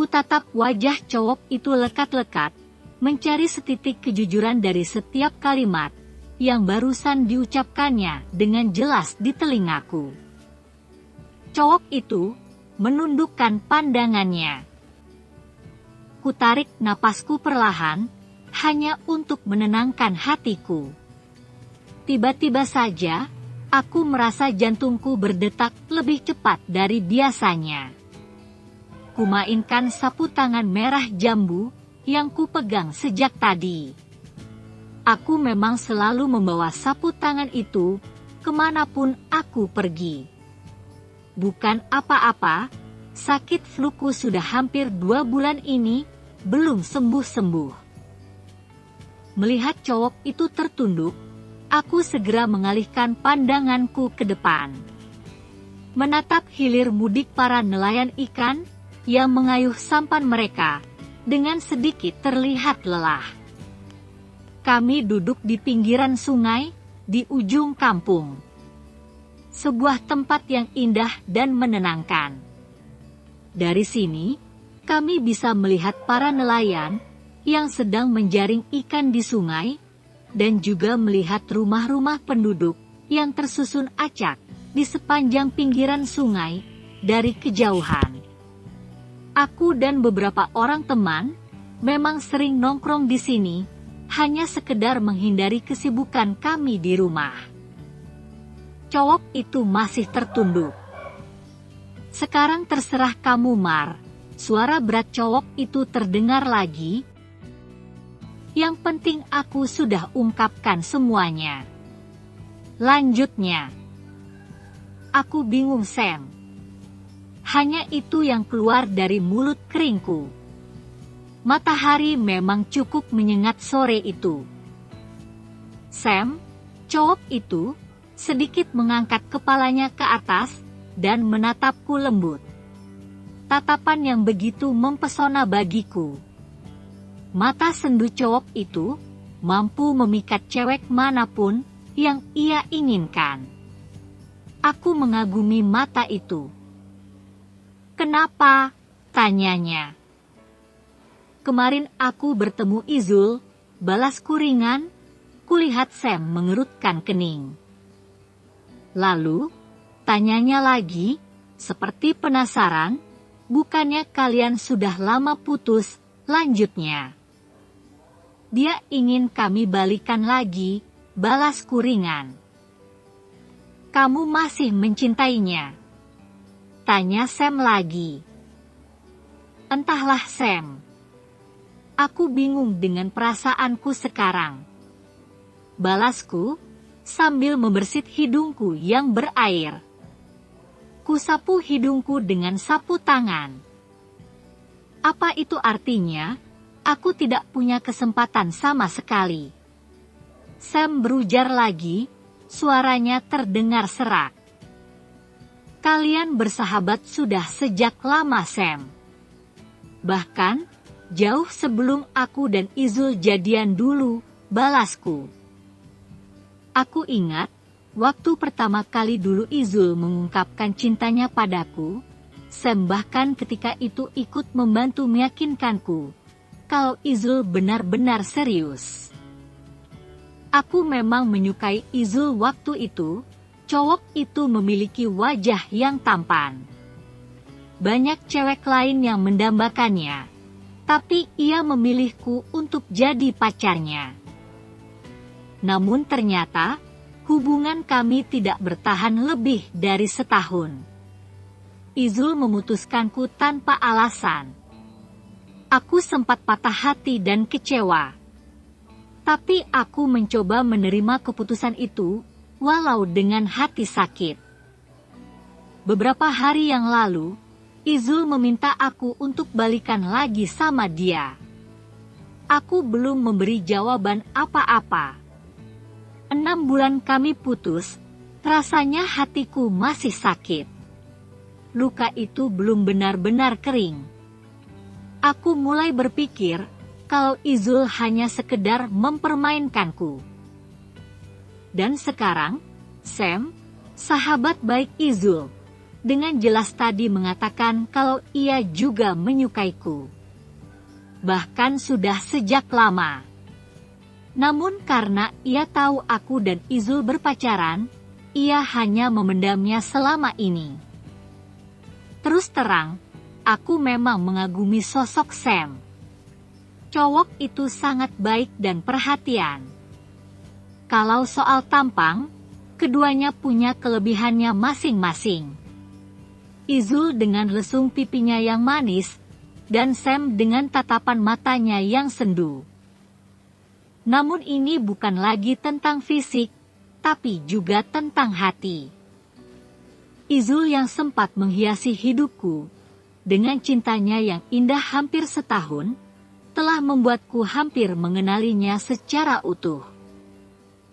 tatap wajah cowok itu lekat-lekat, mencari setitik kejujuran dari setiap kalimat yang barusan diucapkannya dengan jelas di telingaku. Cowok itu menundukkan pandangannya. Kutarik napasku perlahan, hanya untuk menenangkan hatiku. Tiba-tiba saja, aku merasa jantungku berdetak lebih cepat dari biasanya. Kumainkan sapu tangan merah jambu yang kupegang sejak tadi. Aku memang selalu membawa sapu tangan itu kemanapun aku pergi. Bukan apa-apa, sakit fluku sudah hampir 2 bulan ini, belum sembuh-sembuh. Melihat cowok itu tertunduk, aku segera mengalihkan pandanganku ke depan. Menatap hilir mudik para nelayan ikan yang mengayuh sampan mereka, dengan sedikit terlihat lelah. Kami duduk di pinggiran sungai, di ujung kampung. Sebuah tempat yang indah dan menenangkan. Dari sini, kami bisa melihat para nelayan yang sedang menjaring ikan di sungai, dan juga melihat rumah-rumah penduduk yang tersusun acak di sepanjang pinggiran sungai dari kejauhan. Aku dan beberapa orang teman memang sering nongkrong di sini, hanya sekedar menghindari kesibukan kami di rumah. Cowok itu masih tertunduk. Sekarang terserah kamu, Mar. Suara berat cowok itu terdengar lagi. Yang penting aku sudah ungkapkan semuanya. Lanjutnya. Aku bingung, Sam. Hanya itu yang keluar dari mulut keringku. Matahari memang cukup menyengat sore itu. Sam, cowok itu, sedikit mengangkat kepalanya ke atas, dan menatapku lembut. Tatapan yang begitu mempesona bagiku. Mata sendu cowok itu, mampu memikat cewek manapun yang ia inginkan. Aku mengagumi mata itu. Kenapa? Tanyanya. Kemarin aku bertemu Izul, balasku ringan, kulihat Sam mengerutkan kening. Lalu, tanyanya lagi, seperti penasaran, bukannya kalian sudah lama putus, lanjutnya. Dia ingin kami balikan lagi, balasku ringan. Kamu masih mencintainya? Tanya Sam lagi. Entahlah, Sam. Aku bingung dengan perasaanku sekarang. Balasku, sambil membersit hidungku yang berair. Kusapu hidungku dengan sapu tangan. Apa itu artinya? Aku tidak punya kesempatan sama sekali. Sam berujar lagi, suaranya terdengar serak. Kalian bersahabat sudah sejak lama, Sam. Bahkan, jauh sebelum aku dan Izul jadian dulu, balasku. Aku ingat, waktu pertama kali dulu Izul mengungkapkan cintanya padaku, Sam bahkan ketika itu ikut membantu meyakinkanku, kalau Izul benar-benar serius. Aku memang menyukai Izul waktu itu. Cowok itu memiliki wajah yang tampan. Banyak cewek lain yang mendambakannya, tapi ia memilihku untuk jadi pacarnya. Namun ternyata, hubungan kami tidak bertahan lebih dari setahun. Izul memutuskanku tanpa alasan. Aku sempat patah hati dan kecewa. Tapi aku mencoba menerima keputusan itu, walau dengan hati sakit. Beberapa hari yang lalu, Izul meminta aku untuk balikan lagi sama dia. Aku belum memberi jawaban apa-apa. 6 bulan kami putus, rasanya hatiku masih sakit. Luka itu belum benar-benar kering. Aku mulai berpikir, kalau Izul hanya sekedar mempermainkanku. Dan sekarang, Sam, sahabat baik Izul, dengan jelas tadi mengatakan kalau ia juga menyukaiku. Bahkan sudah sejak lama. Namun karena ia tahu aku dan Izul berpacaran, ia hanya memendamnya selama ini. Terus terang, aku memang mengagumi sosok Sam. Cowok itu sangat baik dan perhatian. Kalau soal tampang, keduanya punya kelebihannya masing-masing. Izul dengan lesung pipinya yang manis, dan Sam dengan tatapan matanya yang sendu. Namun ini bukan lagi tentang fisik, tapi juga tentang hati. Izul yang sempat menghiasi hidupku, dengan cintanya yang indah hampir setahun, telah membuatku hampir mengenalinya secara utuh.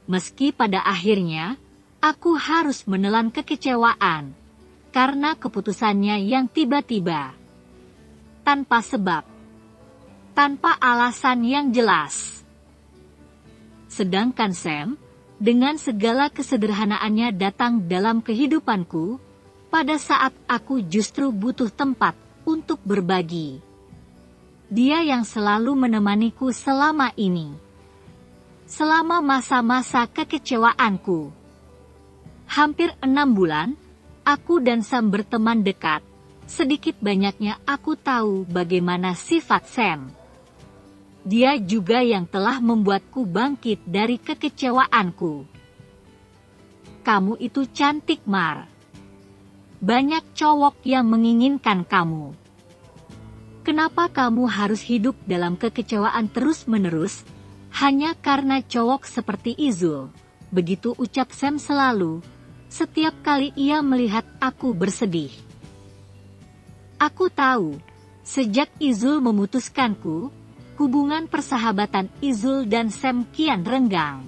Meski pada akhirnya, aku harus menelan kekecewaan, karena keputusannya yang tiba-tiba. Tanpa sebab. Tanpa alasan yang jelas. Sedangkan Sam, dengan segala kesederhanaannya datang dalam kehidupanku, pada saat aku justru butuh tempat untuk berbagi. Dia yang selalu menemaniku selama ini. Selama masa-masa kekecewaanku. Hampir 6 bulan, aku dan Sam berteman dekat. Sedikit banyaknya aku tahu bagaimana sifat Sam. Dia juga yang telah membuatku bangkit dari kekecewaanku. Kamu itu cantik, Mar. Banyak cowok yang menginginkan kamu. Kenapa kamu harus hidup dalam kekecewaan terus-menerus, hanya karena cowok seperti Izul? Begitu ucap Sam selalu, setiap kali ia melihat aku bersedih. Aku tahu, sejak Izul memutuskanku, hubungan persahabatan Izul dan Sam kian renggang.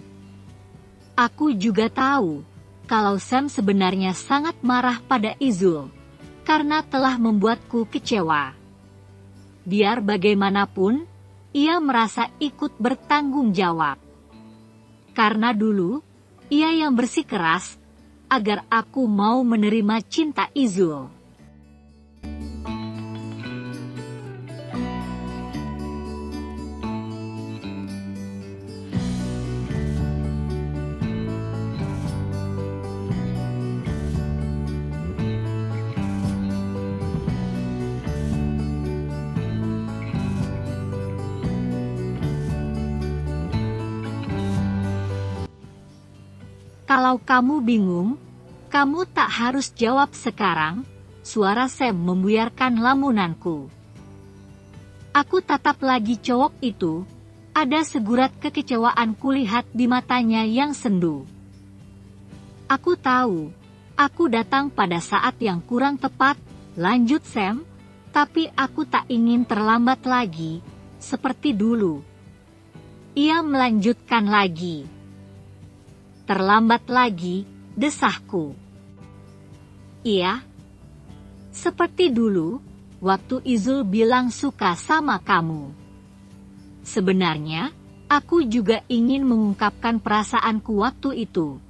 Aku juga tahu, kalau Sam sebenarnya sangat marah pada Izul, karena telah membuatku kecewa. Biar bagaimanapun, ia merasa ikut bertanggung jawab. Karena dulu, ia yang bersikeras, agar aku mau menerima cinta Izul. Kalau kamu bingung, kamu tak harus jawab sekarang, suara Sam membuyarkan lamunanku. Aku tatap lagi cowok itu, ada segurat kekecewaan kulihat di matanya yang sendu. Aku tahu, aku datang pada saat yang kurang tepat, lanjut Sam, tapi aku tak ingin terlambat lagi, seperti dulu. Ia melanjutkan lagi. Terlambat lagi, desahku. Iya. Seperti dulu, waktu Izul bilang suka sama kamu. Sebenarnya, aku juga ingin mengungkapkan perasaanku waktu itu.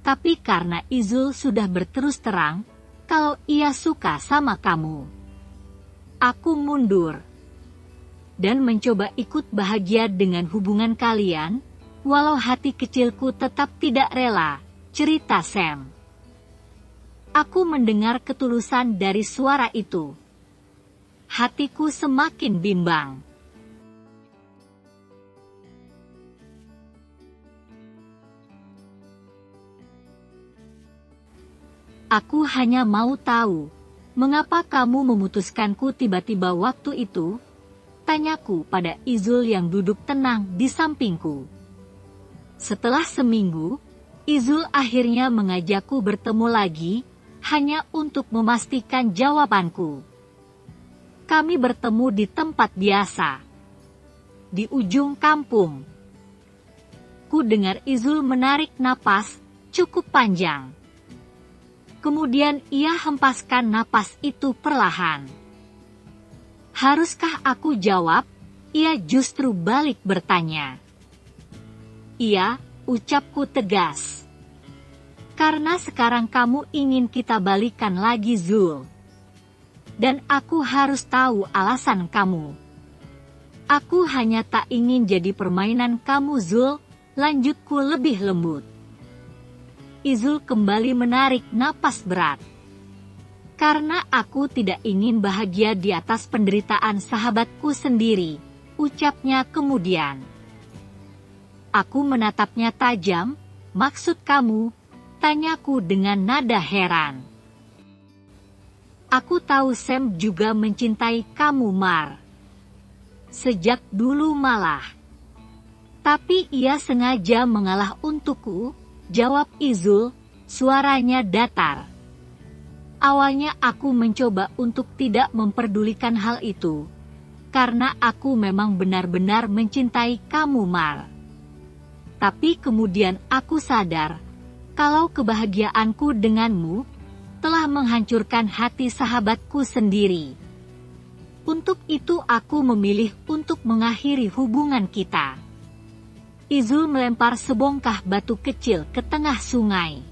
Tapi karena Izul sudah berterus terang, kalau ia suka sama kamu. Aku mundur. Dan mencoba ikut bahagia dengan hubungan kalian, walau hati kecilku tetap tidak rela, cerita Sam. Aku mendengar ketulusan dari suara itu. Hatiku semakin bimbang. Aku hanya mau tahu, mengapa kamu memutuskanku tiba-tiba waktu itu? Tanyaku pada Izul yang duduk tenang di sampingku. Setelah seminggu, Izul akhirnya mengajakku bertemu lagi, hanya untuk memastikan jawabanku. Kami bertemu di tempat biasa, di ujung kampung. Ku dengar Izul menarik napas cukup panjang. Kemudian ia hempaskan napas itu perlahan. Haruskah aku jawab? Ia justru balik bertanya. Iya, ucapku tegas. Karena sekarang kamu ingin kita balikan lagi, Zul. Dan aku harus tahu alasan kamu. Aku hanya tak ingin jadi permainan kamu, Zul, lanjutku lebih lembut. Izul kembali menarik napas berat. Karena aku tidak ingin bahagia di atas penderitaan sahabatku sendiri, ucapnya kemudian. Aku menatapnya tajam. Maksud kamu? Tanyaku dengan nada heran. Aku tahu Sam juga mencintai kamu, Mar. Sejak dulu malah. Tapi ia sengaja mengalah untukku, jawab Izul, suaranya datar. Awalnya aku mencoba untuk tidak memperdulikan hal itu, karena aku memang benar-benar mencintai kamu, Mar. Tapi kemudian aku sadar, kalau kebahagiaanku denganmu telah menghancurkan hati sahabatku sendiri. Untuk itu aku memilih untuk mengakhiri hubungan kita. Izul melempar sebongkah batu kecil ke tengah sungai.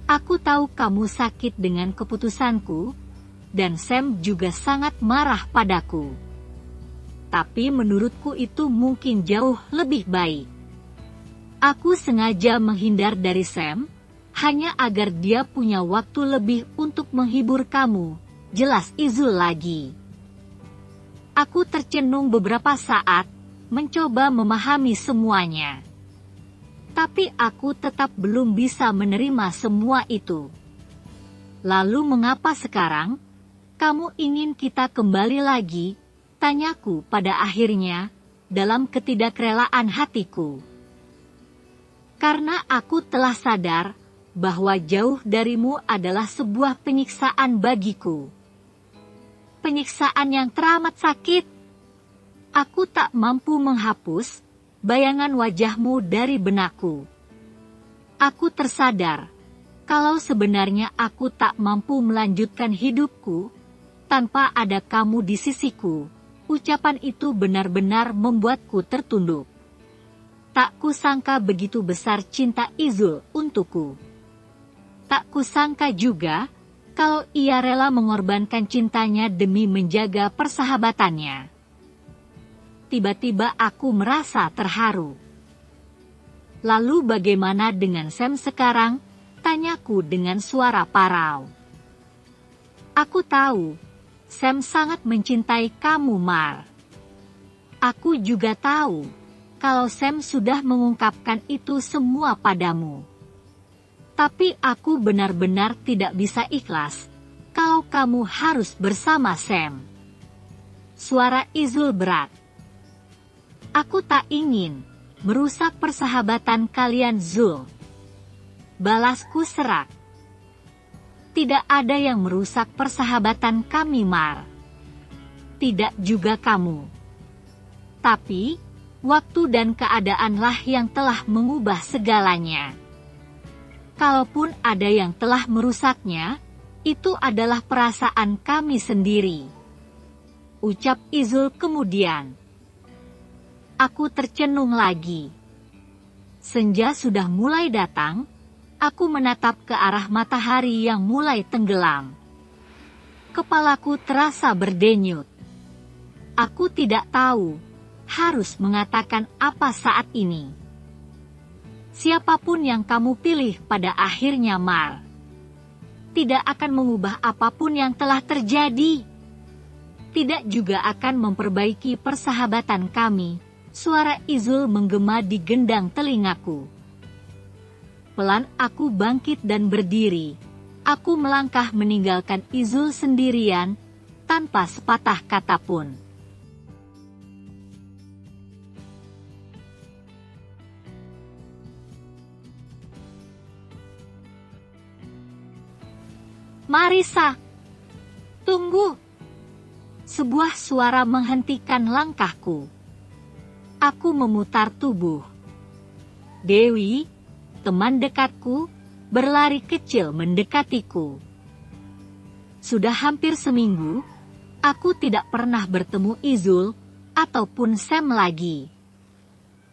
Aku tahu kamu sakit dengan keputusanku, dan Sam juga sangat marah padaku. Tapi menurutku itu mungkin jauh lebih baik. Aku sengaja menghindar dari Sam, hanya agar dia punya waktu lebih untuk menghibur kamu, jelas Izul lagi. Aku tercenung beberapa saat, mencoba memahami semuanya. Tapi aku tetap belum bisa menerima semua itu. Lalu mengapa sekarang? Kamu ingin kita kembali lagi? Tanyaku pada akhirnya, dalam ketidakrelaan hatiku. Karena aku telah sadar bahwa jauh darimu adalah sebuah penyiksaan bagiku. Penyiksaan yang teramat sakit. Aku tak mampu menghapus bayangan wajahmu dari benakku. Aku tersadar kalau sebenarnya aku tak mampu melanjutkan hidupku tanpa ada kamu di sisiku. Ucapan itu benar-benar membuatku tertunduk. Tak kusangka begitu besar cinta Izul untukku. Tak kusangka juga kalau ia rela mengorbankan cintanya demi menjaga persahabatannya. Tiba-tiba aku merasa terharu. Lalu bagaimana dengan Sam sekarang? Tanyaku dengan suara parau. Aku tahu, Sam sangat mencintai kamu, Mar. Aku juga tahu, kalau Sam sudah mengungkapkan itu semua padamu. Tapi aku benar-benar tidak bisa ikhlas, kalau kamu harus bersama Sam. Suara Izul berat. Aku tak ingin merusak persahabatan kalian, Zul. Balasku serak. Tidak ada yang merusak persahabatan kami, Mar. Tidak juga kamu. Tapi waktu dan keadaanlah yang telah mengubah segalanya. Kalaupun ada yang telah merusaknya, itu adalah perasaan kami sendiri. Ucap Izul kemudian. Aku tercenung lagi. Senja sudah mulai datang, aku menatap ke arah matahari yang mulai tenggelam. Kepalaku terasa berdenyut. Aku tidak tahu harus mengatakan apa saat ini. Siapapun yang kamu pilih pada akhirnya, Mar, tidak akan mengubah apapun yang telah terjadi. Tidak juga akan memperbaiki persahabatan kami. Suara Izul menggema di gendang telingaku. Pelan aku bangkit dan berdiri. Aku melangkah meninggalkan Izul sendirian, tanpa sepatah kata pun. Marissa, tunggu. Sebuah suara menghentikan langkahku. Aku memutar tubuh. Dewi, teman dekatku, berlari kecil mendekatiku. Sudah hampir seminggu, aku tidak pernah bertemu Izul ataupun Sam lagi.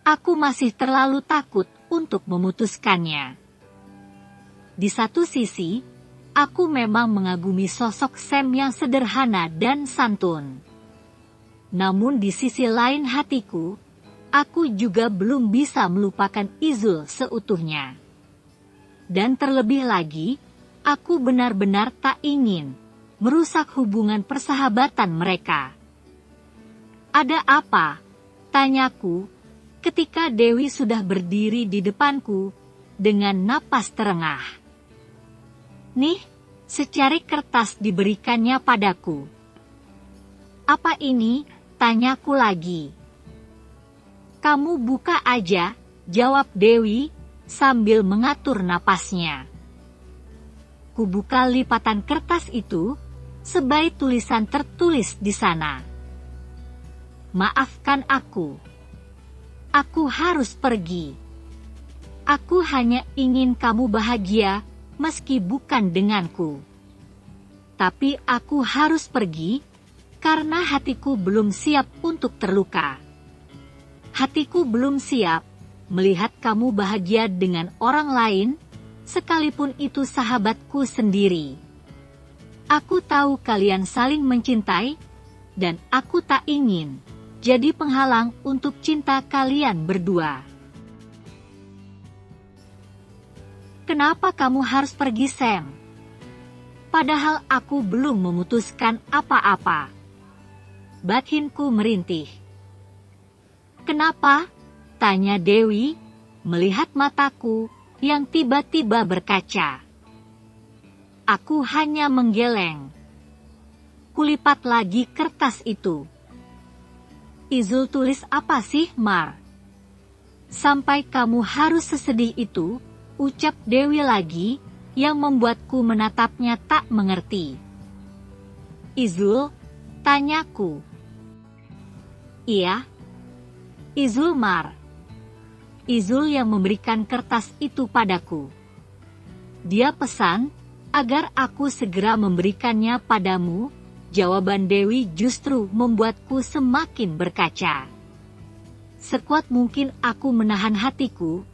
Aku masih terlalu takut untuk memutuskannya. Di satu sisi, aku memang mengagumi sosok Sam yang sederhana dan santun. Namun di sisi lain hatiku, aku juga belum bisa melupakan Izul seutuhnya. Dan terlebih lagi, aku benar-benar tak ingin merusak hubungan persahabatan mereka. "Ada apa?" tanyaku, ketika Dewi sudah berdiri di depanku dengan napas terengah. "Nih, secari kertas diberikannya padaku." "Apa ini?" tanyaku lagi. "Kamu buka aja," jawab Dewi sambil mengatur napasnya. Kubuka lipatan kertas itu, sebaik tulisan tertulis di sana. "Maafkan aku. Aku harus pergi. Aku hanya ingin kamu bahagia meski bukan denganku. Tapi aku harus pergi karena hatiku belum siap untuk terluka. Hatiku belum siap melihat kamu bahagia dengan orang lain, sekalipun itu sahabatku sendiri. Aku tahu kalian saling mencintai, dan aku tak ingin jadi penghalang untuk cinta kalian berdua." "Kenapa kamu harus pergi, Sam? Padahal aku belum memutuskan apa-apa." Batinku merintih. "Kenapa?" tanya Dewi, melihat mataku yang tiba-tiba berkaca. Aku hanya menggeleng. Kulipat lagi kertas itu. "Izul tulis apa sih, Mar? Sampai kamu harus sesedih itu?" ucap Dewi lagi, yang membuatku menatapnya tak mengerti. "Izul?" tanyaku. "Iya, Izul, Mar. Izul yang memberikan kertas itu padaku. Dia pesan agar aku segera memberikannya padamu." Jawaban Dewi justru membuatku semakin berkaca. Sekuat mungkin aku menahan hatiku,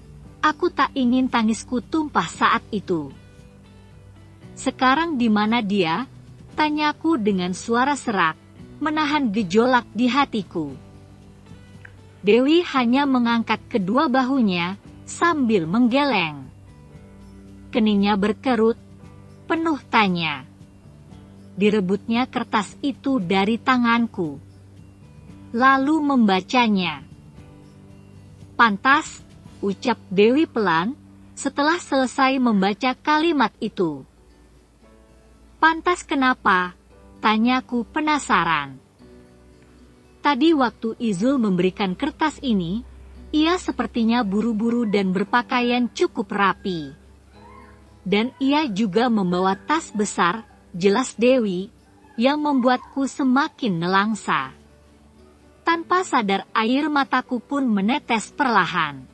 aku tak ingin tangisku tumpah saat itu. "Sekarang di mana dia?" tanyaku dengan suara serak, menahan gejolak di hatiku. Dewi hanya mengangkat kedua bahunya sambil menggeleng. Keningnya berkerut, penuh tanya. Direbutnya kertas itu dari tanganku, lalu membacanya. "Pantas," ucap Dewi pelan, setelah selesai membaca kalimat itu. "Pantas kenapa?" tanyaku penasaran. Tadi waktu Izul memberikan kertas ini, ia sepertinya buru-buru dan berpakaian cukup rapi. Dan ia juga membawa tas besar, jelas Dewi, yang membuatku semakin nelangsa. Tanpa sadar air mataku pun menetes perlahan.